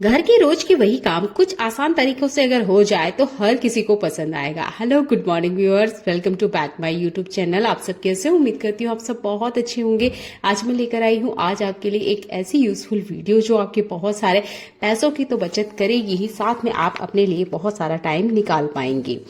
घर के रोज के वही काम कुछ आसान तरीकों से अगर हो जाए तो हर किसी को पसंद आएगा। Hello, good morning viewers, welcome to back my YouTube channel. आप सब कैसे हो? उम्मीद करती हूँ आप सब बहुत अच्छे होंगे। आज मैं लेकर आई हूँ आज आपके लिए एक ऐसी यूजफुल वीडियो जो आपके बहुत सारे पैसों की तो बचत करेगी ही, साथ में आप अपने लिए बहुत सारा टाइम निकाल पाएंगे।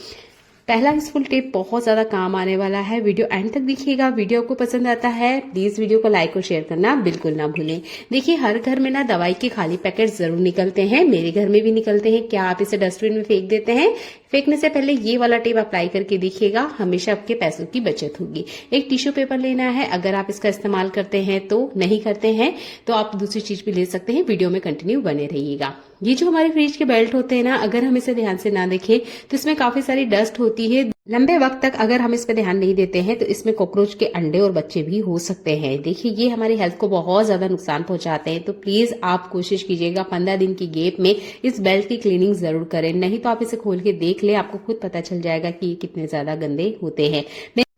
पहला यूजफुल टिप बहुत ज्यादा काम आने वाला है। वीडियो एंड तक देखिएगा। वीडियो आपको पसंद आता है प्लीज वीडियो को लाइक और शेयर करना बिल्कुल ना भूलें। देखिए, हर घर में ना दवाई के खाली पैकेट जरूर निकलते हैं, मेरे घर में भी निकलते हैं। क्या आप इसे डस्टबिन में फेंक देते हैं? फेंकने से पहले ये वाला टिप अप्लाई करके देखिएगा, हमेशा आपके पैसों की बचत होगी। एक टिश्यू पेपर लेना है, अगर आप इसका इस्तेमाल करते हैं तो, नहीं करते हैं तो आप दूसरी चीज भी ले सकते हैं। वीडियो में कंटिन्यू बने रहिएगा। ये जो हमारे फ्रिज के बेल्ट होते हैं ना, अगर हम इसे ध्यान से ना देखें तो इसमें काफी सारी डस्ट होती है। लंबे वक्त तक अगर हम इस पे ध्यान नहीं देते हैं तो इसमें कॉकरोच के अंडे और बच्चे भी हो सकते हैं। देखिए, ये हमारी हेल्थ को बहुत ज्यादा नुकसान पहुंचाते हैं। तो प्लीज आप कोशिश कीजिएगा 15 दिन की गैप में इस बेल्ट की क्लीनिंग जरूर करें। नहीं तो आप इसे खोल के देख ले, आपको खुद पता चल जाएगा कि ये कितने ज्यादा गंदे होते हैं।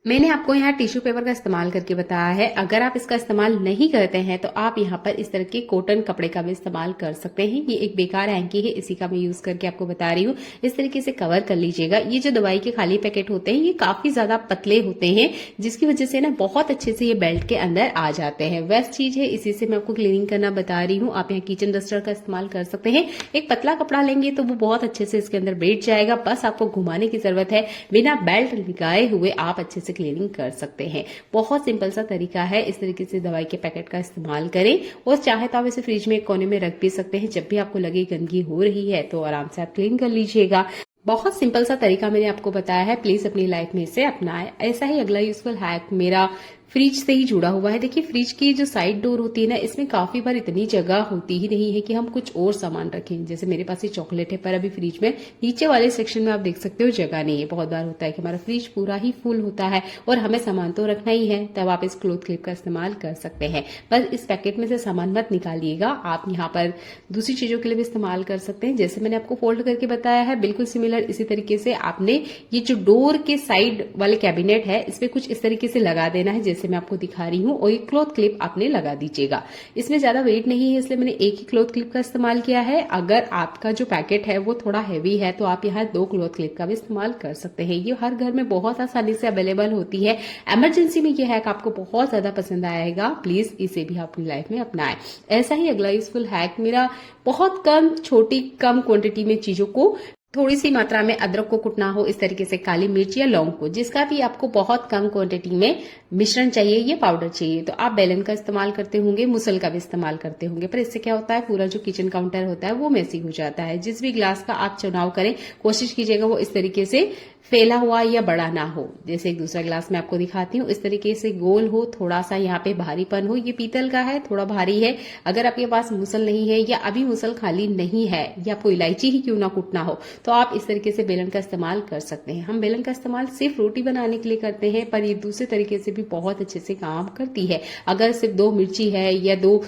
मैंने आपको यहाँ टिश्यू पेपर का इस्तेमाल करके बताया है। अगर आप इसका इस्तेमाल नहीं करते हैं तो आप यहाँ पर इस तरह के कॉटन कपड़े का भी इस्तेमाल कर सकते हैं। ये एक बेकार हैंकी है, इसी का मैं यूज करके आपको बता रही हूँ। इस तरीके से कवर कर लीजिएगा। ये जो दवाई के खाली पैकेट होते हैं ये काफी ज्यादा पतले होते हैं, जिसकी वजह से ना बहुत अच्छे से ये बेल्ट के अंदर आ जाते हैं। बेस्ट चीज है, इसी से मैं आपको क्लीनिंग करना बता रही हूँ। आप यहाँ किचन डस्टर का इस्तेमाल कर सकते हैं। एक पतला कपड़ा लेंगे तो वो बहुत अच्छे से इसके अंदर बैठ जाएगा। बस आपको घुमाने की जरूरत है। बिना बेल्ट लगाए हुए आप अच्छे से क्लीनिंग कर सकते हैं। बहुत सिंपल सा तरीका है। इस तरीके से दवाई के पैकेट का इस्तेमाल करें और चाहे तो आप इसे फ्रिज में एक कोने में रख भी सकते हैं। जब भी आपको लगे गंदगी हो रही है तो आराम से आप क्लीन कर लीजिएगा। बहुत सिंपल सा तरीका मैंने आपको बताया है, प्लीज अपनी लाइफ में इसे अपनाएं। ऐसा ही अगला यूजफुल हैक मेरा फ्रिज से ही जुड़ा हुआ है। देखिए, फ्रिज की जो साइड डोर होती है ना, इसमें काफी बार इतनी जगह होती ही नहीं है कि हम कुछ और सामान रखें। जैसे मेरे पास ये चॉकलेट है, पर अभी फ्रिज में नीचे वाले सेक्शन में आप देख सकते हो जगह नहीं है। बहुत बार होता है कि हमारा फ्रिज पूरा ही फुल होता है और हमें सामान तो रखना ही है, तब आप इस क्लॉथ क्लिप का इस्तेमाल कर सकते हैं। बस इस पैकेट में से सामान मत निकालिएगा। आप यहाँ पर दूसरी चीजों के लिए भी इस्तेमाल कर सकते हैं। जैसे मैंने आपको फोल्ड करके बताया है, बिल्कुल सिमिलर इसी तरीके से आपने ये जो डोर के साइड वाले कैबिनेट है, इस पे कुछ इस तरीके से लगा देना है जैसे मैं आपको दिखा रही हूँ, और ये क्लॉथ क्लिप आपने लगा दीजिएगा। इसमें ज्यादा वेट नहीं है, इसलिए मैंने एक ही क्लॉथ क्लिप का इस्तेमाल किया है। अगर आपका जो पैकेट है वो थोड़ा हैवी है तो आप यहाँ 2 क्लॉथ क्लिप का भी इस्तेमाल कर सकते हैं। ये हर घर में बहुत आसानी से अवेलेबल होती है। इमरजेंसी में ये हैक आपको बहुत ज्यादा पसंद आएगा। प्लीज इसे भी आप अपनी लाइफ में अपनाएं। ऐसा ही अगला यूजफुल हैक मेरा बहुत कम क्वांटिटी में चीजों को, थोड़ी सी मात्रा में अदरक को कुटना हो, इस तरीके से काली मिर्च या लौंग को, जिसका भी आपको बहुत कम क्वांटिटी में मिश्रण चाहिए, ये पाउडर चाहिए, तो आप बेलन का इस्तेमाल करते होंगे, मुसल का भी इस्तेमाल करते होंगे। पर इससे क्या होता है, पूरा जो किचन काउंटर होता है वो मेसी हो जाता है। जिस भी ग्लास का आप चुनाव करें, कोशिश कीजिएगा वो इस तरीके से फैला हुआ या बड़ा ना हो। जैसे एक दूसरा ग्लास मैं आपको दिखाती हूँ, इस तरीके से गोल हो, थोड़ा सा यहाँ पे भारीपन हो। ये पीतल का है, थोड़ा भारी है। अगर आपके पास मुसल नहीं है या अभी मुसल खाली नहीं है या आपको इलायची ही क्यों ना कुटना हो, तो आप इस तरीके से बेलन का इस्तेमाल कर सकते हैं। हम बेलन का इस्तेमाल सिर्फ रोटी बनाने के लिए करते हैं, पर ये दूसरे तरीके से भी बहुत अच्छे से काम करती है। अगर सिर्फ 2 मिर्ची है या 2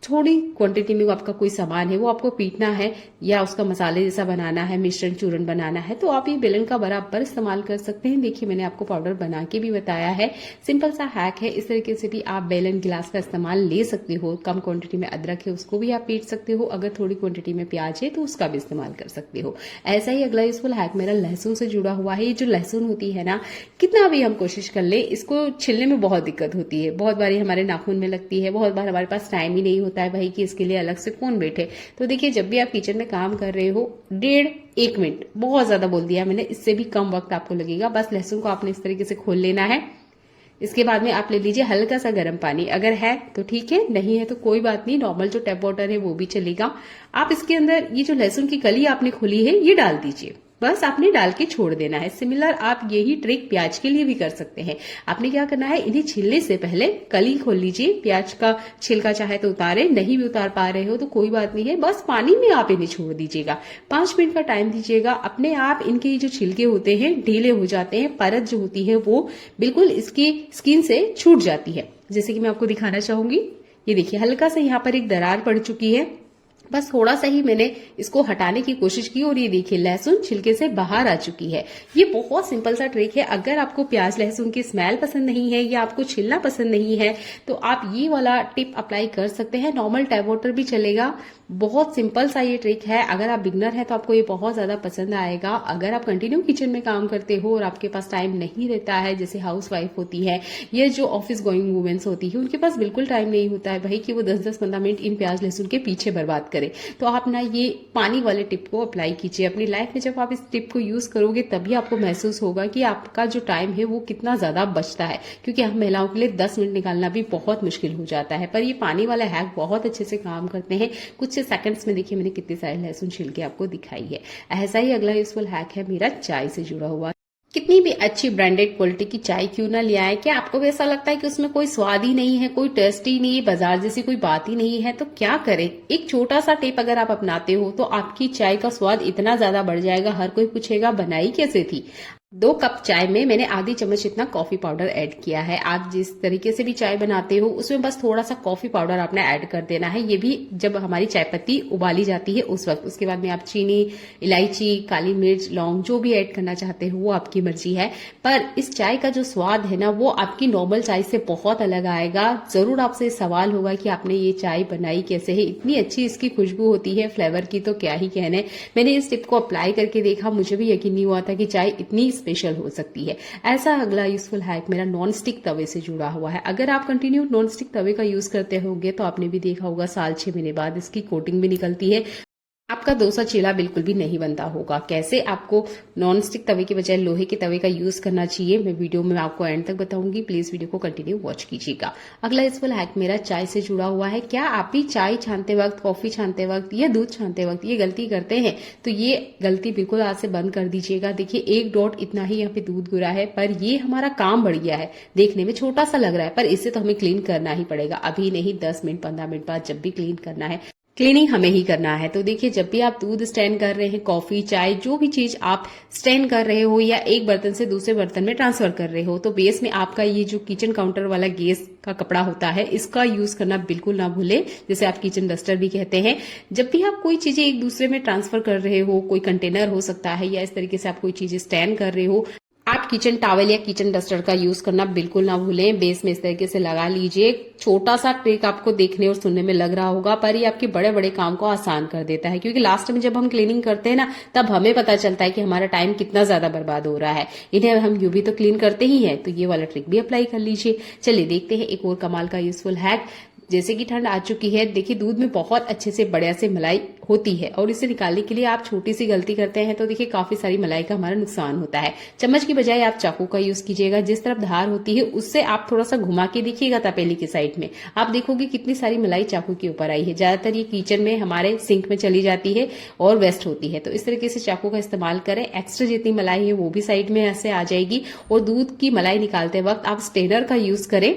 थोड़ी क्वांटिटी में आपका कोई सामान है, वो आपको पीटना है या उसका मसाले जैसा बनाना है, मिश्रण चूर्ण बनाना है, तो आप ये बेलन का बराबर इस्तेमाल कर सकते हैं। देखिए, मैंने आपको पाउडर बना के भी बताया है। सिंपल सा हैक है। इस तरीके से भी आप बेलन गिलास का इस्तेमाल ले सकते हो। कम क्वांटिटी में अदरक है उसको भी आप पीट सकते हो। अगर थोड़ी क्वांटिटी में प्याज है तो उसका भी इस्तेमाल कर सकते हो। ऐसा ही अगला यूजफुल हैक मेरा लहसुन से जुड़ा हुआ है। ये जो लहसुन होती है ना, कितना भी हम कोशिश कर ले, इसको छिलने में बहुत दिक्कत होती है। बहुत बार हमारे नाखून में लगती है, बहुत बार हमारे पास टाइम ही नहीं होता है भाई कि इसके लिए अलग से कौन बैठे। तो देखिए, जब भी आप किचन में काम कर रहे हो, 1.5 मिनट, बहुत ज्यादा बोल दिया मैंने, इससे भी कम वक्त आपको लगेगा। बस लहसुन को आपने इस तरीके से खोल लेना है। इसके बाद में आप ले लीजिए हल्का सा गर्म पानी। अगर है तो ठीक है, नहीं है तो कोई बात नहीं, नॉर्मल जो टैप वाटर है वो भी चलेगा। आप इसके अंदर ये जो लहसुन की कली आपने खोली है ये डाल दीजिए। बस आपने डाल के छोड़ देना है। सिमिलर आप यही ट्रिक प्याज के लिए भी कर सकते हैं। आपने क्या करना है, इन्हें छीलने से पहले कली खोल लीजिए। प्याज का छिलका चाहे तो उतारे, नहीं भी उतार पा रहे हो तो कोई बात नहीं है, बस पानी में आप इन्हें छोड़ दीजिएगा। 5 मिनट का टाइम दीजिएगा। अपने आप इनके जो छिलके होते हैं ढीले हो जाते हैं, परत जो होती है वो बिल्कुल इसकी स्किन से छूट जाती है। जैसे कि मैं आपको दिखाना चाहूंगी, ये देखिए हल्का सा यहाँ पर एक दरार पड़ चुकी है। बस थोड़ा सा ही मैंने इसको हटाने की कोशिश की और ये देखिए लहसुन छिलके से बाहर आ चुकी है। ये बहुत सिंपल सा ट्रिक है। अगर आपको प्याज लहसुन की स्मेल पसंद नहीं है या आपको छिलना पसंद नहीं है तो आप ये वाला टिप अप्लाई कर सकते हैं। नॉर्मल टैप वाटर भी चलेगा। बहुत सिंपल सा ये ट्रिक है। अगर आप बिगनर हैं तो आपको ये बहुत ज्यादा पसंद आएगा। अगर आप कंटिन्यू किचन में काम करते हो और आपके पास टाइम नहीं रहता है, जैसे हाउस वाइफ होती है या जो ऑफिस गोइंग वुमेन्स होती है, उनके पास बिल्कुल टाइम नहीं होता है भाई कि वो 10-10-15 मिनट इन प्याज लहसुन के पीछे बर्बाद करें, तो आप ना ये पानी वाले टिप को अप्लाई कीजिए अपनी लाइफ में। जब आप इस टिप को यूज करोगे तभी आपको महसूस होगा कि आपका जो टाइम है वो कितना ज्यादा बचता है, क्योंकि हम महिलाओं के लिए 10 मिनट निकालना भी बहुत मुश्किल हो जाता है। पर ये पानी वाला हैक बहुत अच्छे से काम करते हैं। कुछ से सेकंड्स में देखिए मैंने कितनी सारी लहसुन छिल के आपको दिखाई है। ऐसा ही अगला यूजफुल हैक है मेरा चाय से जुड़ा हुआ। कितनी भी अच्छी ब्रांडेड क्वालिटी की चाय क्यों ना ले आए, क्या आपको भी ऐसा लगता है कि उसमें कोई स्वाद ही नहीं है, कोई टेस्ट ही नहीं है, बाजार जैसी कोई बात ही नहीं है, तो क्या करें? एक छोटा सा टिप अगर आप अपनाते हो तो आपकी चाय का स्वाद इतना ज्यादा बढ़ जाएगा, हर कोई पूछेगा बनाई कैसे थी। 2 कप चाय में मैंने आधी चम्मच इतना कॉफी पाउडर ऐड किया है। आप जिस तरीके से भी चाय बनाते हो उसमें बस थोड़ा सा कॉफी पाउडर आपने ऐड कर देना है। ये भी जब हमारी चाय पत्ती उबाली जाती है उस वक्त। उसके बाद में आप चीनी, इलायची, काली मिर्च, लौंग जो भी ऐड करना चाहते हो वो आपकी मर्जी है। पर इस चाय का जो स्वाद है ना वो आपकी नॉर्मल चाय से बहुत अलग आएगा। जरूर आपसे सवाल होगा कि आपने ये चाय बनाई कैसे है, इतनी अच्छी इसकी खुशबू होती है, फ्लेवर की तो क्या ही कहने। मैंने इस टिप को अप्लाई करके देखा, मुझे भी यकीन नहीं हुआ था कि चाय इतनी स्पेशल हो सकती है। ऐसा अगला यूजफुल हैक मेरा नॉन स्टिक तवे से जुड़ा हुआ है। अगर आप कंटिन्यू नॉन स्टिक तवे का यूज करते होंगे तो आपने भी देखा होगा साल 6 महीने बाद इसकी कोटिंग भी निकलती है। आपका डोसा चीला बिल्कुल भी नहीं बनता होगा। कैसे आपको नॉन स्टिक तवे की बजाय लोहे के तवे का यूज करना चाहिए, मैं वीडियो में आपको एंड तक बताऊंगी। प्लीज वीडियो को कंटिन्यू वॉच कीजिएगा। अगला यूजफुल हैक मेरा चाय से जुड़ा हुआ है। क्या आप भी चाय छानते वक्त, कॉफी छानते वक्त या दूध छानते वक्त ये गलती करते हैं? तो ये गलती बिल्कुल आज से बंद कर दीजिएगा। देखिए 1 डॉट इतना ही यहाँ पे दूध गिरा है, पर ये हमारा काम बढ़ गया है। देखने में छोटा सा लग रहा है पर इसे तो हमें क्लीन करना ही पड़ेगा। अभी नहीं, 10 मिनट 15 मिनट बाद जब भी क्लीन करना है, क्लीनिंग हमें ही करना है। तो देखिए जब भी आप दूध स्टैन कर रहे हैं, कॉफी, चाय, जो भी चीज आप स्टैन कर रहे हो या एक बर्तन से दूसरे बर्तन में ट्रांसफर कर रहे हो, तो बेस में आपका ये जो किचन काउंटर वाला गैस का कपड़ा होता है इसका यूज करना बिल्कुल ना भूलें, जिसे आप किचन डस्टर भी कहते हैं। जब भी आप कोई चीजें एक दूसरे में ट्रांसफर कर रहे हो, कोई कंटेनर हो सकता है या इस तरीके से आप कोई चीजें स्टैन कर रहे हो, आप किचन टॉवल या किचन डस्टर का यूज करना बिल्कुल ना भूलें। बेस में इस तरीके से लगा लीजिए। छोटा सा ट्रिक आपको देखने और सुनने में लग रहा होगा पर ये आपके बड़े बड़े काम को आसान कर देता है, क्योंकि लास्ट में जब हम क्लीनिंग करते हैं ना तब हमें पता चलता है कि हमारा टाइम कितना ज्यादा बर्बाद हो रहा है। इन्हें हम यूं भी तो क्लीन करते ही हैं, तो ये वाला ट्रिक भी अप्लाई कर लीजिए। चलिए देखते हैं एक और कमाल का यूजफुल हैक। जैसे कि ठंड आ चुकी है, देखिए दूध में बहुत अच्छे से बढ़िया से मलाई होती है और इसे निकालने के लिए आप छोटी सी गलती करते हैं तो देखिए काफी सारी मलाई का हमारा नुकसान होता है। चम्मच की बजाय आप चाकू का यूज कीजिएगा। जिस तरफ धार होती है उससे आप थोड़ा सा घुमा के देखिएगा तपेली की साइड में, आप देखोगे कितनी सारी मलाई चाकू के ऊपर आई है। ज्यादातर ये किचन में हमारे सिंक में चली जाती है और वेस्ट होती है, तो इस तरीके से चाकू का इस्तेमाल करें। एक्स्ट्रा जितनी मलाई है वो भी साइड में ऐसे आ जाएगी। और दूध की मलाई निकालते वक्त आप स्टेनर का यूज करें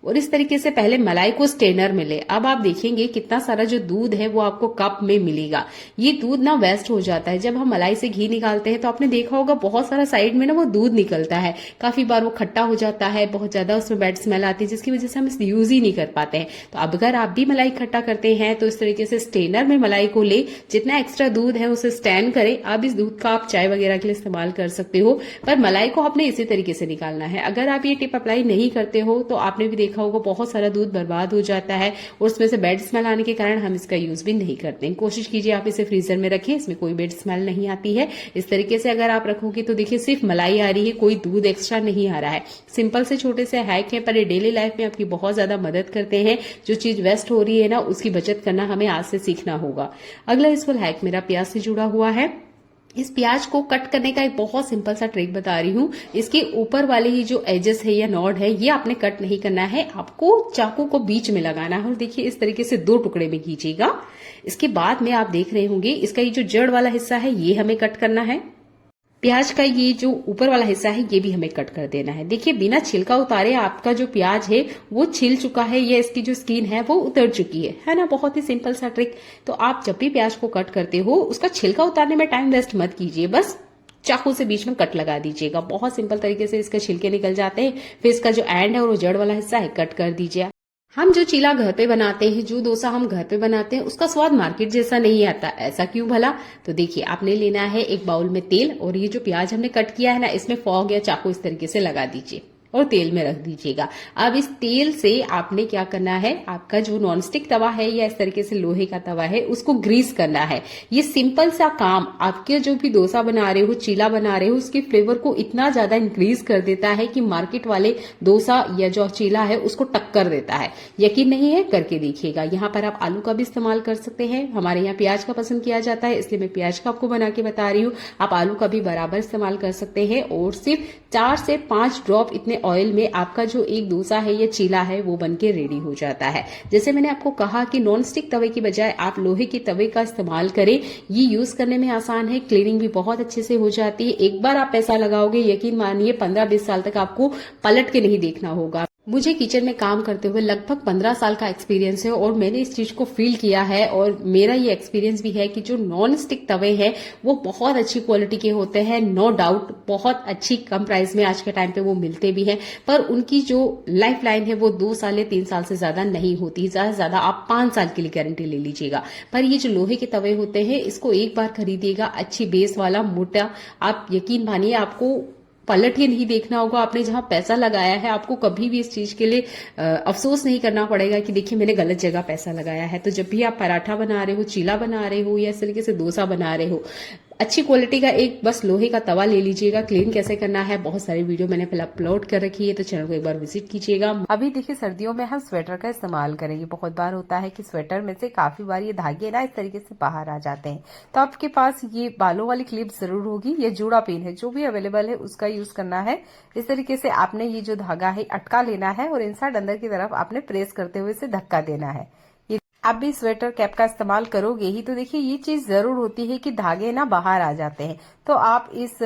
और इस तरीके से पहले मलाई को स्टेनर में ले। अब आप देखेंगे कितना सारा जो दूध है वो आपको कप में मिलेगा। ये दूध ना वेस्ट हो जाता है। जब हम मलाई से घी निकालते हैं तो आपने देखा होगा बहुत सारा साइड में ना वो दूध निकलता है, काफी बार वो खट्टा हो जाता है, बहुत ज्यादा उसमें बैड स्मेल आती है, जिसकी वजह से हम इसे यूज ही नहीं कर पाते हैं। तो अब अगर आप भी मलाई इकट्ठा करते हैं तो इस तरीके से स्टेनर में मलाई को ले, जितना एक्स्ट्रा दूध है उसे स्टैन करें। अब इस दूध का आप चाय वगैरह के लिए इस्तेमाल कर सकते हो, पर मलाई को आपने इसी तरीके से निकालना है। अगर आप ये टिप अप्लाई नहीं करते हो तो आपने भी देखा होगा बहुत सारा दूध बर्बाद हो जाता है और उसमें से बैड स्मेल आने के कारण हम इसका यूज भी नहीं करते हैं। कोशिश कीजिए आप इसे फ्रीजर में रखें, इसमें कोई बैड स्मेल नहीं आती है। इस तरीके से अगर आप रखोगे तो देखिए सिर्फ मलाई आ रही है, कोई दूध एक्स्ट्रा नहीं आ रहा है। सिंपल से छोटे से हैक है पर ये डेली लाइफ में आपकी बहुत ज्यादा मदद करते हैं। जो चीज वेस्ट हो रही है ना उसकी बचत करना हमें आज से सीखना होगा। अगला यूजफुल हैक मेरा प्याज से जुड़ा हुआ है। इस प्याज को कट करने का एक बहुत सिंपल सा ट्रिक बता रही हूँ। इसके ऊपर वाले ही जो एजेस है या नॉड है ये आपने कट नहीं करना है, आपको चाकू को बीच में लगाना है और देखिए इस तरीके से 2 टुकड़े में कीजिएगा। इसके बाद में आप देख रहे होंगे इसका ये जो जड़ वाला हिस्सा है ये हमें कट करना है। प्याज का ये जो ऊपर वाला हिस्सा है ये भी हमें कट कर देना है। देखिए बिना छिलका उतारे आपका जो प्याज है वो छिल चुका है या इसकी जो स्किन है वो उतर चुकी है ना। बहुत ही सिंपल सा ट्रिक। तो आप जब भी प्याज को कट करते हो उसका छिलका उतारने में टाइम वेस्ट मत कीजिए, बस चाकू से बीच में कट लगा दीजिएगा। बहुत सिंपल तरीके से इसके छिलके निकल जाते हैं। फिर इसका जो एंड है और वो जड़ वाला हिस्सा है कट कर दीजिए। हम जो चीला घर पे बनाते हैं, जो डोसा हम घर पे बनाते हैं, उसका स्वाद मार्केट जैसा नहीं आता। ऐसा क्यों भला? तो देखिए, आपने लेना है एक बाउल में तेल, और ये जो प्याज हमने कट किया है ना, इसमें फॉग या चाकू इस तरीके से लगा दीजिए और तेल में रख दीजिएगा। अब इस तेल से आपने क्या करना है, आपका जो नॉनस्टिक तवा है या इस तरीके से लोहे का तवा है, उसको ग्रीस करना है। ये सिंपल सा काम आपके जो भी डोसा बना रहे हो, चीला बना रहे हो, उसके फ्लेवर को इतना ज्यादा इंक्रीज कर देता है कि मार्केट वाले डोसा या जो चीला है उसको टक्कर देता है। यकीन नहीं है, करके देखिएगा। यहाँ पर आप आलू का भी इस्तेमाल कर सकते हैं। हमारे यहाँ प्याज का पसंद किया जाता है, इसलिए मैं प्याज का आपको बना के बता रही हूँ। आप आलू का भी बराबर इस्तेमाल कर सकते हैं। और सिर्फ 4 से 5 ड्रॉप इतने ऑयल में आपका जो एक डोसा है या चीला है वो बनके रेडी हो जाता है। जैसे मैंने आपको कहा कि नॉन स्टिक तवे की बजाय आप लोहे के तवे का इस्तेमाल करें। ये यूज करने में आसान है, क्लीनिंग भी बहुत अच्छे से हो जाती है। एक बार आप पैसा लगाओगे, यकीन मानिए 15-20 साल तक आपको पलट के नहीं देखना होगा। मुझे किचन में काम करते हुए लगभग 15 साल का एक्सपीरियंस है और मैंने इस चीज को फील किया है। और मेरा ये एक्सपीरियंस भी है कि जो नॉन स्टिक तवे हैं वो बहुत अच्छी क्वालिटी के होते हैं। नो डाउट बहुत अच्छी कम प्राइस में आज के टाइम पे वो मिलते भी हैं, पर उनकी जो लाइफ लाइन है वो 2 साल या 3 साल से ज्यादा नहीं होती। ज्यादा से ज्यादा आप 5 साल के लिए गारंटी ले लीजिएगा। पर ये जो लोहे के तवे होते हैं, इसको एक बार खरीदिएगा, अच्छी बेस वाला मोटा। आप यकीन मानिए आपको पलट के नहीं देखना होगा। आपने जहां पैसा लगाया है, आपको कभी भी इस चीज के लिए अफसोस नहीं करना पड़ेगा कि देखिए मैंने गलत जगह पैसा लगाया है। तो जब भी आप पराठा बना रहे हो, चीला बना रहे हो या इस तरीके से डोसा बना रहे हो, अच्छी क्वालिटी का एक बस लोहे का तवा ले लीजिएगा। क्लीन कैसे करना है बहुत सारी वीडियो मैंने पहले अपलोड कर रखी है, तो चैनल को एक बार विजिट कीजिएगा। अभी देखिए, सर्दियों में हम स्वेटर का इस्तेमाल करेंगे। बहुत बार होता है कि स्वेटर में से काफी बार ये धागे ना इस तरीके से बाहर आ जाते हैं, तो आपके पास ये बालों वाली क्लिप जरूर होगी। ये जूड़ा पिन है, जो भी अवेलेबल है उसका यूज करना है। इस तरीके से आपने ये जो धागा है अटका लेना है और इनसाइड अंदर की तरफ आपने प्रेस करते हुए इसे धक्का देना है। आप भी स्वेटर कैप का इस्तेमाल करोगे ही, तो देखिए ये चीज जरूर होती है कि धागे ना बाहर आ जाते हैं। तो आप इस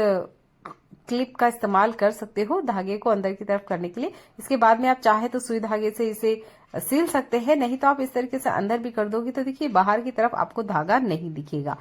क्लिप का इस्तेमाल कर सकते हो धागे को अंदर की तरफ करने के लिए। इसके बाद में आप चाहे तो सुई धागे से इसे सिल सकते हैं, नहीं तो आप इस तरीके से अंदर भी कर दोगे तो देखिए बाहर की तरफ आपको धागा नहीं दिखेगा।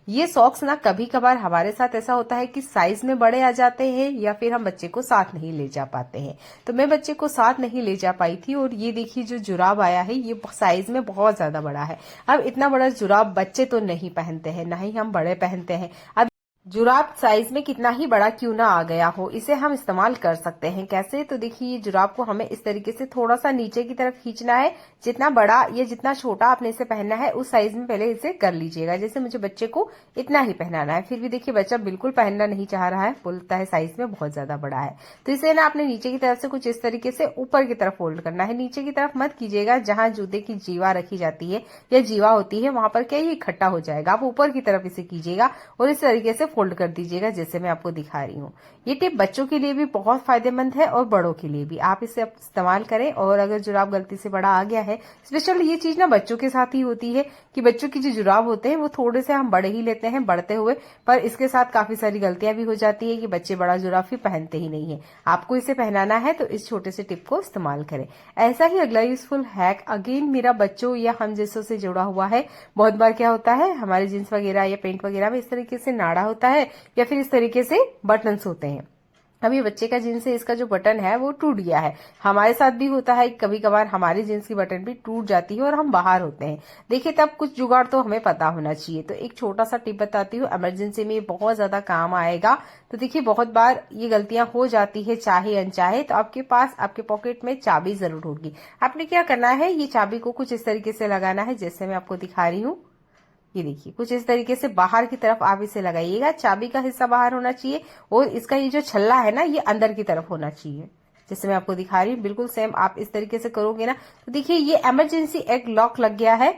ये सॉक्स ना कभी कभार हमारे साथ ऐसा होता है कि साइज में बड़े आ जाते हैं या फिर हम बच्चे को साथ नहीं ले जा पाते हैं। तो मैं बच्चे को साथ नहीं ले जा पाई थी और ये देखिए जो जुराब आया है ये साइज में बहुत ज्यादा बड़ा है। अब इतना बड़ा जुराब बच्चे तो नहीं पहनते हैं, ना ही हम बड़े पहनते हैं। अब जुराब साइज में कितना ही बड़ा क्यों ना आ गया हो, इसे हम इस्तेमाल कर सकते हैं। कैसे? तो देखिए ये जुराब को हमें इस तरीके से थोड़ा सा नीचे की तरफ खींचना है। जितना बड़ा या जितना छोटा आपने इसे पहनना है उस साइज में पहले इसे कर लीजिएगा। जैसे मुझे बच्चे को इतना ही पहनाना है, फिर भी देखिए बच्चा बिल्कुल पहनना नहीं चाह रहा है, बोलता है साइज में बहुत ज्यादा बड़ा है। तो इसे ना आपने नीचे की तरफ से कुछ इस तरीके से ऊपर की तरफ फोल्ड करना है। नीचे की तरफ मत कीजिएगा, जहां जूते की जीवा रखी जाती है या जीवा होती है वहां पर क्या ये इकट्ठा हो जाएगा। आप ऊपर की तरफ इसे कीजिएगा और इस तरीके से फोल्ड कर दीजिएगा जैसे मैं आपको दिखा रही हूँ। ये टिप बच्चों के लिए भी बहुत फायदेमंद है और बड़ों के लिए भी। आप इसे इस्तेमाल करें। और अगर जुराब गलती से बड़ा आ गया है, स्पेशली ये चीज ना बच्चों के साथ ही होती है कि बच्चों की जो जुराब होते हैं वो थोड़े से हम बड़े ही लेते हैं बढ़ते हुए, पर इसके साथ काफी सारी गलतियां भी हो जाती है कि बच्चे बड़ा जुराब भी पहनते ही नहीं है। आपको इसे पहनाना है तो इस छोटे से टिप को इस्तेमाल करें। ऐसा ही अगला यूजफुल हैक अगेन मेरा बच्चों या हम जैसों से जुड़ा हुआ है। बहुत बार क्या होता है, हमारे जींस वगैरह या पेंट वगैरह में इस तरीके से नाड़ा होता है या फिर इस तरीके से बटन्स होते हैं। अब ये बच्चे का जींस है, इसका जो बटन है वो टूट गया है। हमारे साथ भी होता है, कभी कभार हमारे जींस की बटन भी टूट जाती है और हम बाहर होते हैं। देखिए तब कुछ जुगाड़ तो हमें पता होना चाहिए। तो एक छोटा सा टिप बताती हूँ, इमरजेंसी में ये बहुत ज्यादा काम आएगा। तो देखिए बहुत बार ये गलतियां हो जाती है चाहे अनचाहे, तो आपके पास आपके पॉकेट में चाबी जरूर होगी। आपने क्या करना है, ये चाबी को कुछ इस तरीके से लगाना है जैसे मैं आपको दिखा रही हूँ। ये देखिए कुछ इस तरीके से बाहर की तरफ आप इसे लगाइएगा। चाबी का हिस्सा बाहर होना चाहिए और इसका ये जो छल्ला है ना ये अंदर की तरफ होना चाहिए, जैसे मैं आपको दिखा रही हूँ। बिल्कुल सेम आप इस तरीके से करोगे ना तो देखिए ये इमरजेंसी एक लॉक लग गया है।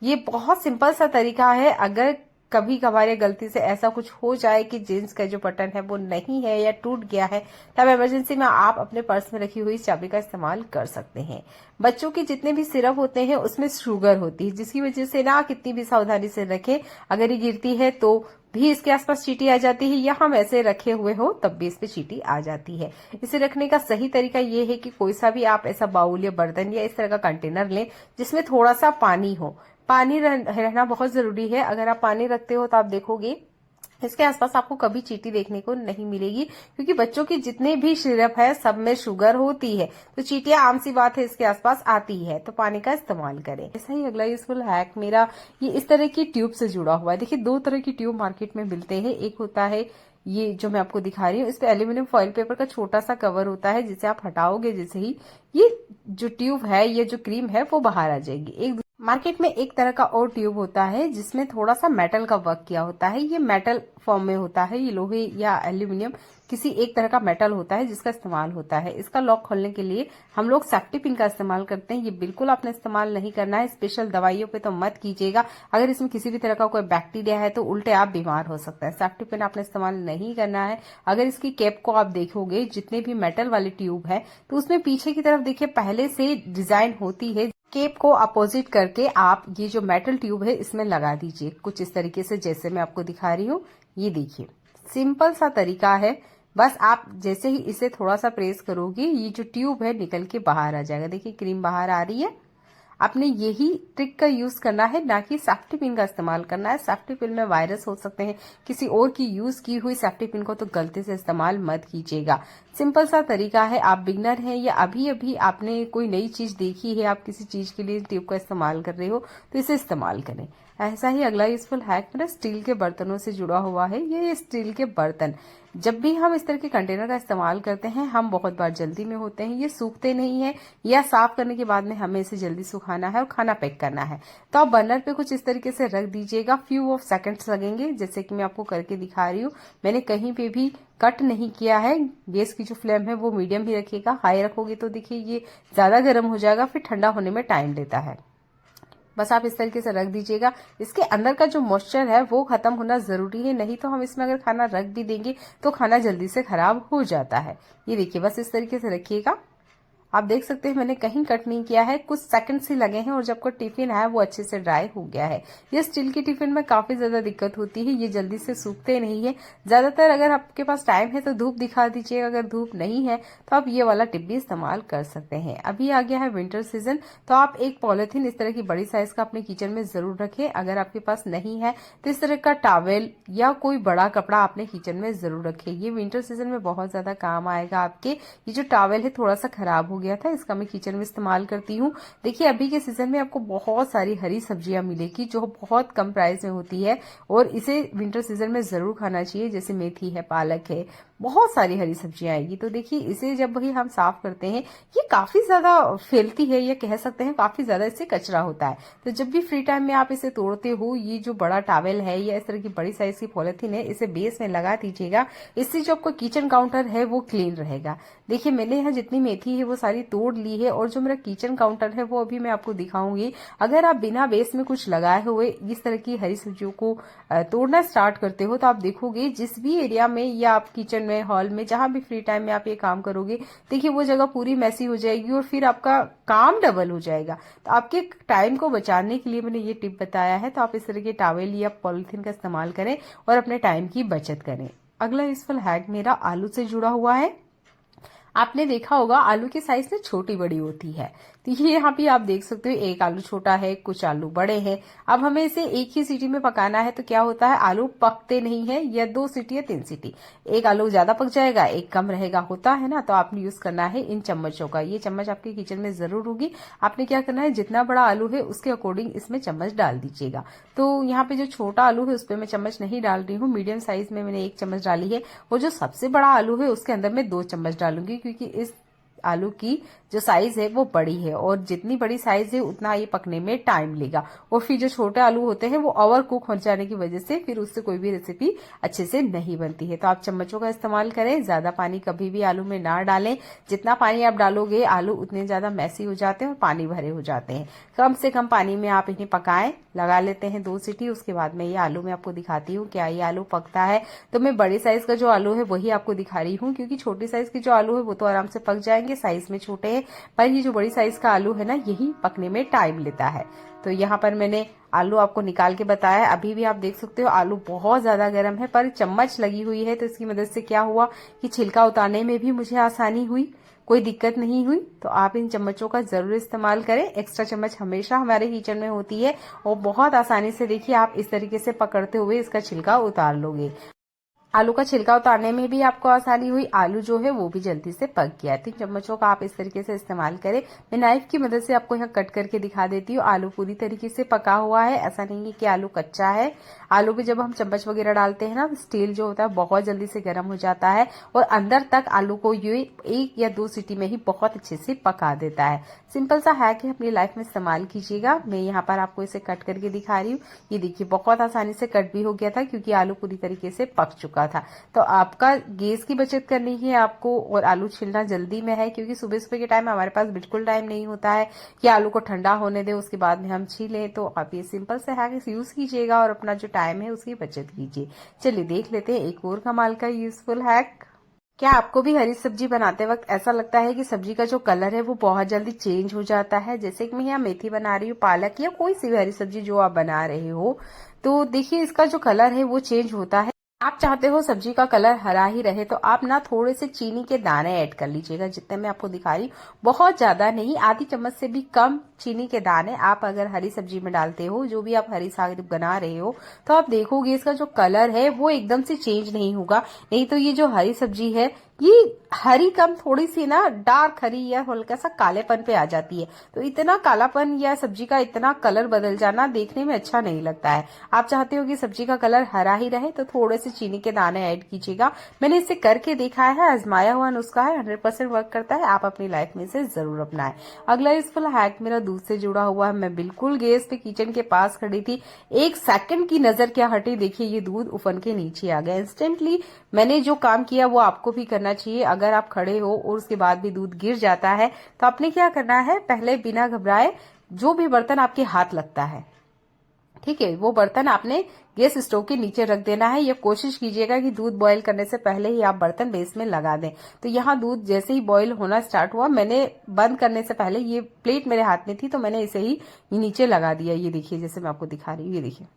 ये बहुत सिंपल सा तरीका है। अगर कभी कभार गलती से ऐसा कुछ हो जाए कि जींस का जो बटन है वो नहीं है या टूट गया है, तब इमरजेंसी में आप अपने पर्स में रखी हुई चाबी का इस्तेमाल कर सकते हैं। बच्चों के जितने भी सिरप होते हैं उसमें शुगर होती है, जिसकी वजह से ना कितनी भी सावधानी से रखें, अगर ये गिरती है तो भी इसके आसपास चींटी आ जाती है, या हम ऐसे रखे हुए हो तब भी इस पे चींटी आ जाती है। इसे रखने का सही तरीका ये है कि कोई सा भी आप ऐसा बाउल या बर्तन या इस तरह का कंटेनर लें जिसमें थोड़ा सा पानी हो। पानी रहना बहुत जरूरी है। अगर आप पानी रखते हो तो आप देखोगे इसके आसपास आपको कभी चींटी देखने को नहीं मिलेगी, क्योंकि बच्चों के जितने भी सिरप है सब में शुगर होती है, तो चींटियां आम सी बात है इसके आसपास आती है। तो पानी का इस्तेमाल करें। ऐसा ही अगला यूजफुल हैक मेरा ये इस तरह की ट्यूब से जुड़ा हुआ है। देखिए, दो तरह की ट्यूब मार्केट में मिलते हैं। एक होता है ये जो मैं आपको दिखा रही हूँ, इस पे एल्यूमिनियम फॉइल पेपर का छोटा सा कवर होता है, जिसे आप हटाओगे जैसे ही ये जो ट्यूब है, ये जो क्रीम है वो बाहर आ जाएगी। एक मार्केट में एक तरह का और ट्यूब होता है जिसमें थोड़ा सा मेटल का वर्क किया होता है। ये मेटल फॉर्म में होता है, ये लोहे या एल्यूमिनियम किसी एक तरह का मेटल होता है जिसका इस्तेमाल होता है। इसका लॉक खोलने के लिए हम लोग सेफ्टी पिन का इस्तेमाल करते हैं। ये बिल्कुल आपने इस्तेमाल नहीं करना है, स्पेशल दवाइयों पे तो मत कीजिएगा। अगर इसमें किसी भी तरह का कोई बैक्टीरिया है तो उल्टे आप बीमार हो सकते हैं। सेफ्टी पिन आपने इस्तेमाल नहीं करना है। अगर इसकी कैप को आप देखोगे, जितने भी मेटल वाली ट्यूब है, तो उसमें पीछे की तरफ देखिए पहले से डिजाइन होती है। केप को अपोजिट करके आप ये जो मेटल ट्यूब है इसमें लगा दीजिए, कुछ इस तरीके से जैसे मैं आपको दिखा रही हूँ। ये देखिए, सिंपल सा तरीका है। बस आप जैसे ही इसे थोड़ा सा प्रेस करोगे, ये जो ट्यूब है निकल के बाहर आ जाएगा। देखिए, क्रीम बाहर आ रही है। आपने यही ट्रिक का यूज करना है, ना कि सेफ्टी पिन का इस्तेमाल करना है। सेफ्टी पिन में वायरस हो सकते हैं। किसी और की यूज की हुई सेफ्टी पिन को तो गलती से इस्तेमाल मत कीजिएगा। सिंपल सा तरीका है। आप बिगनर हैं या अभी अभी आपने कोई नई चीज देखी है, आप किसी चीज के लिए ट्यूब का इस्तेमाल कर रहे हो, तो इसे इस्तेमाल करें। ऐसा ही अगला यूजफुल हैक मेरा स्टील के बर्तनों से जुड़ा हुआ है। ये स्टील के बर्तन, जब भी हम इस तरह के कंटेनर का इस्तेमाल करते हैं, हम बहुत बार जल्दी में होते हैं, ये सूखते नहीं है, या साफ करने के बाद में हमें इसे जल्दी सुखाना है और खाना पैक करना है। तो आप बर्नर पे कुछ इस तरीके से रख दीजिएगा। फ्यू ऑफ सेकंड्स लगेंगे, जैसे कि मैं आपको करके दिखा रही हूँ। मैंने कहीं पे भी कट नहीं किया है। गैस की जो फ्लेम है वो मीडियम ही रखिएगा। हाई रखोगे तो देखिए ये ज्यादा गर्म हो जाएगा, फिर ठंडा होने में टाइम लेता है। बस आप इस तरीके से रख दीजिएगा। इसके अंदर का जो मॉइस्चर है वो खत्म होना जरूरी है, नहीं तो हम इसमें अगर खाना रख भी देंगे तो खाना जल्दी से खराब हो जाता है। ये देखिए, बस इस तरीके से रखिएगा। आप देख सकते हैं मैंने कहीं कट नहीं किया है, कुछ सेकंड्स ही लगे हैं और जब का टिफिन है वो अच्छे से ड्राई हो गया है। ये स्टील की टिफिन में काफी ज्यादा दिक्कत होती है, ये जल्दी से सूखते नहीं है। ज्यादातर अगर आपके पास टाइम है तो धूप दिखा दीजिएगा, अगर धूप नहीं है तो आप ये वाला टिप भी इस्तेमाल कर सकते हैं। अभी आ गया है विंटर सीजन, तो आप एक पॉलिथीन इस तरह की बड़ी साइज का अपने किचन में जरूर रखें। अगर आपके पास नहीं है तो इस तरह का टॉवेल या कोई बड़ा कपड़ा अपने किचन में जरूर रखें। ये विंटर सीजन में बहुत ज्यादा काम आएगा आपके। ये जो टॉवेल है थोड़ा सा खराब हो गया था, इसका मैं किचन में इस्तेमाल करती हूँ। देखिए, अभी के सीजन में आपको बहुत सारी हरी सब्जियां मिलेगी जो बहुत कम प्राइस में होती है, और इसे विंटर सीजन में जरूर खाना चाहिए। जैसे मेथी है, पालक है, बहुत सारी हरी सब्जियां आएगी। तो देखिए, इसे जब भी हम साफ करते हैं, ये काफी ज्यादा फैलती है, या कह सकते हैं काफी ज्यादा इससे कचरा होता है। तो जब भी फ्री टाइम में आप इसे तोड़ते हो, ये जो बड़ा टॉवेल है या इस तरह की बड़ी साइज की पॉलिथीन है, इसे बेस में लगा दीजिएगा। इससे जो आपका किचन काउंटर है वो क्लीन रहेगा। देखिए, मैंने यहाँ जितनी मेथी है वो सारी तोड़ ली है, और जो मेरा किचन काउंटर है वो अभी मैं आपको दिखाऊंगी। अगर आप बिना बेस में कुछ लगाए हुए इस तरह की हरी सब्जियों को तोड़ना स्टार्ट करते हो, तो आप देखोगे जिस भी एरिया में या आप किचन में, हॉल में, जहां भी फ्री टाइम में आप ये काम करोगे, देखिए वो जगह पूरी मैसी हो जाएगी और फिर आपका काम डबल हो जाएगा। तो आपके टाइम को बचाने के लिए मैंने ये टिप बताया है। तो आप इस तरह के टॉवेल या पॉलिथीन का इस्तेमाल करें और अपने टाइम की बचत करें। अगला यूजफुल हैक मेरा आलू से जुड़ा हुआ है। आपने देखा होगा आलू की साइज ना छोटी बड़ी होती है, तो ये यहाँ पे आप देख सकते हो, एक आलू छोटा है, कुछ आलू बड़े हैं। अब हमें इसे एक ही सीटी में पकाना है, तो क्या होता है, आलू पकते नहीं है, या 2 सीटी या 3 सीटी। एक आलू ज्यादा पक जाएगा, एक कम रहेगा, होता है ना। तो आपने यूज करना है इन चम्मचों का। ये चम्मच आपके किचन में जरूर होगी। आपने क्या करना है, जितना बड़ा आलू है उसके अकॉर्डिंग इसमें चम्मच डाल दीजिएगा। तो यहाँ पे जो छोटा आलू है उस पर मैं चम्मच नहीं डाल रही हूँ, मीडियम साइज में मैंने 1 चम्मच डाली है। और जो सबसे बड़ा आलू है उसके अंदर मैं 2 चम्मच डालूंगी, क्योंकि इस आलू की जो साइज है वो बड़ी है, और जितनी बड़ी साइज है उतना ये पकने में टाइम लेगा। और फिर जो छोटे आलू होते हैं वो ओवर कुक हो जाने की वजह से फिर उससे कोई भी रेसिपी अच्छे से नहीं बनती है। तो आप चम्मचों का इस्तेमाल करें, ज्यादा पानी कभी भी आलू में ना डालें। जितना पानी आप डालोगे आलू उतने ज्यादा मैसी हो जाते हैं और पानी भरे हो जाते हैं। कम से कम पानी में आप इन्हें पकाएं। लगा लेते हैं 2 सीटी, उसके बाद में ये आलू मैं आपको दिखाती हूँ क्या ये आलू पकता है। तो मैं बड़ी साइज का जो आलू है वही आपको दिखा रही हूँ, क्योंकि छोटी साइज की जो आलू है वो तो आराम से पक जाएंगे, साइज में छोटे हैं, पर ये जो बड़ी साइज का आलू है ना, यही पकने में टाइम लेता है। तो यहाँ पर मैंने आलू आपको निकाल के बताया। अभी भी आप देख सकते हो आलू बहुत ज्यादा गर्म है, पर चम्मच लगी हुई है, तो इसकी मदद से क्या हुआ कि छिलका उतारने में भी मुझे आसानी हुई, कोई दिक्कत नहीं हुई। तो आप इन चम्मचों का जरूर इस्तेमाल करें। एक्स्ट्रा चम्मच हमेशा हमारे किचन में होती है, और बहुत आसानी से देखिए आप इस तरीके से पकड़ते हुए इसका छिलका उतार लोगे। आलू का छिलका उतारने में भी आपको आसानी हुई, आलू जो है वो भी जल्दी से पक गया। 3 चम्मचों का आप इस तरीके से इस्तेमाल करें। मैं नाइफ की मदद से आपको यहाँ कट करके दिखा देती हूँ। आलू पूरी तरीके से पका हुआ है, ऐसा नहीं है कि आलू कच्चा है। आलू पे जब हम चम्मच वगैरह डालते हैं ना, स्टील जो होता है बहुत जल्दी से गर्म हो जाता है और अंदर तक आलू को ये 1 या 2 सीटी में ही बहुत अच्छे से पका देता है। सिंपल सा हैक है, अपनी लाइफ में इस्तेमाल कीजिएगा। मैं यहाँ पर आपको इसे कट करके दिखा रही हूँ। ये देखिए बहुत आसानी से कट भी हो गया था क्योंकि आलू पूरी तरीके से पक चुका था। तो आपका गैस की बचत करनी है आपको, और आलू छिलना जल्दी में है क्योंकि सुबह सुबह के टाइम हमारे पास बिल्कुल टाइम नहीं होता है कि आलू को ठंडा होने दें उसके बाद में हम छीलें। तो आप ये सिंपल से हैक यूज कीजिएगा और अपना जो टाइम है उसकी बचत कीजिए। चलिए देख लेते हैं एक और कमाल का यूजफुल हैक। क्या आपको भी हरी सब्जी बनाते वक्त ऐसा लगता है कि सब्जी का जो कलर है वो बहुत जल्दी चेंज हो जाता है? जैसे कि मैं यहाँ मेथी बना रही हूँ, पालक या कोई सी भी हरी सब्जी जो आप बना रहे हो, तो देखिए इसका जो कलर है वो चेंज होता है। आप चाहते हो सब्जी का कलर हरा ही रहे तो आप ना थोड़े से चीनी के दाने ऐड कर लीजिएगा, जितने मैं आपको दिखा रही हूँ, बहुत ज्यादा नहीं, आधी चम्मच से भी कम चीनी के दाने आप अगर हरी सब्जी में डालते हो, जो भी आप हरी साग बना रहे हो, तो आप देखोगे इसका जो कलर है वो एकदम से चेंज नहीं होगा। नहीं तो ये जो हरी सब्जी है ये हरी कम थोड़ी सी ना डार्क हरी या हल्का सा कालेपन पे आ जाती है। तो इतना कालापन या सब्जी का इतना कलर बदल जाना देखने में अच्छा नहीं लगता है। आप चाहते हो कि सब्जी का कलर हरा ही रहे तो थोड़े से चीनी के दाने ऐड कीजिएगा। मैंने इसे करके देखा है, आजमाया हुआ नुस्खा है, 100% वर्क करता है। आप अपनी लाइफ में इसे जरूर अपनाएं। अगला यूजफुल हैक मेरा दूध से जुड़ा हुआ है। मैं बिल्कुल गैस पे किचन के पास खड़ी थी, 1 सेकंड की नजर क्या हटी, देखिए ये दूध उफन के नीचे आ गया इंस्टेंटली। मैंने जो काम किया वो आपको भी करना चाहिए। अगर आप खड़े हो और उसके बाद भी दूध गिर जाता है तो आपने क्या करना है, पहले बिना घबराए जो भी बर्तन आपके हाथ लगता है, ठीक है, वो बर्तन आपने गैस स्टोव के नीचे रख देना है। या कोशिश कीजिएगा कि दूध बॉईल करने से पहले ही आप बर्तन बेस में लगा दें। तो यहाँ दूध जैसे ही बॉईल होना स्टार्ट हुआ, मैंने बंद करने से पहले ये प्लेट मेरे हाथ में थी तो मैंने इसे ही नीचे लगा दिया। ये देखिए जैसे मैं आपको दिखा रही हूँ, ये देखिए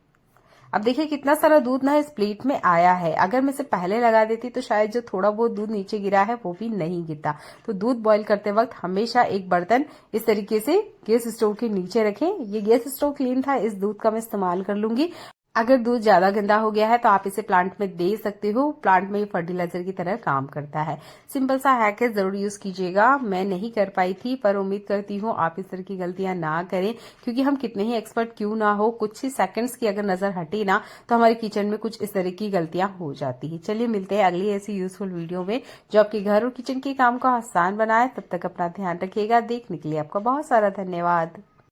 अब देखिए कितना सारा दूध ना इस प्लेट में आया है। अगर मैं इसे पहले लगा देती तो शायद जो थोड़ा बहुत दूध नीचे गिरा है वो भी नहीं गिरता। तो दूध बॉईल करते वक्त हमेशा एक बर्तन इस तरीके से गैस स्टोव के नीचे रखें। ये गैस स्टोव क्लीन था, इस दूध का मैं इस्तेमाल कर लूंगी। अगर दूध ज्यादा गंदा हो गया है तो आप इसे प्लांट में दे सकते हो, प्लांट में ये फर्टिलाइजर की तरह काम करता है। सिंपल सा हैक है, जरूर यूज कीजिएगा। मैं नहीं कर पाई थी पर उम्मीद करती हूँ आप इस तरह की गलतियां ना करें, क्योंकि हम कितने ही एक्सपर्ट क्यों ना हो, कुछ ही सेकंड्स की अगर नजर हटी ना तो हमारे किचन में कुछ इस तरह की गलतियां हो जाती है। चलिए मिलते हैं अगली ऐसी यूजफुल वीडियो में जो आपके घर और किचन के काम को आसान बनाए। तब तक अपना ध्यान रखिएगा। देखने के लिए आपका बहुत सारा धन्यवाद।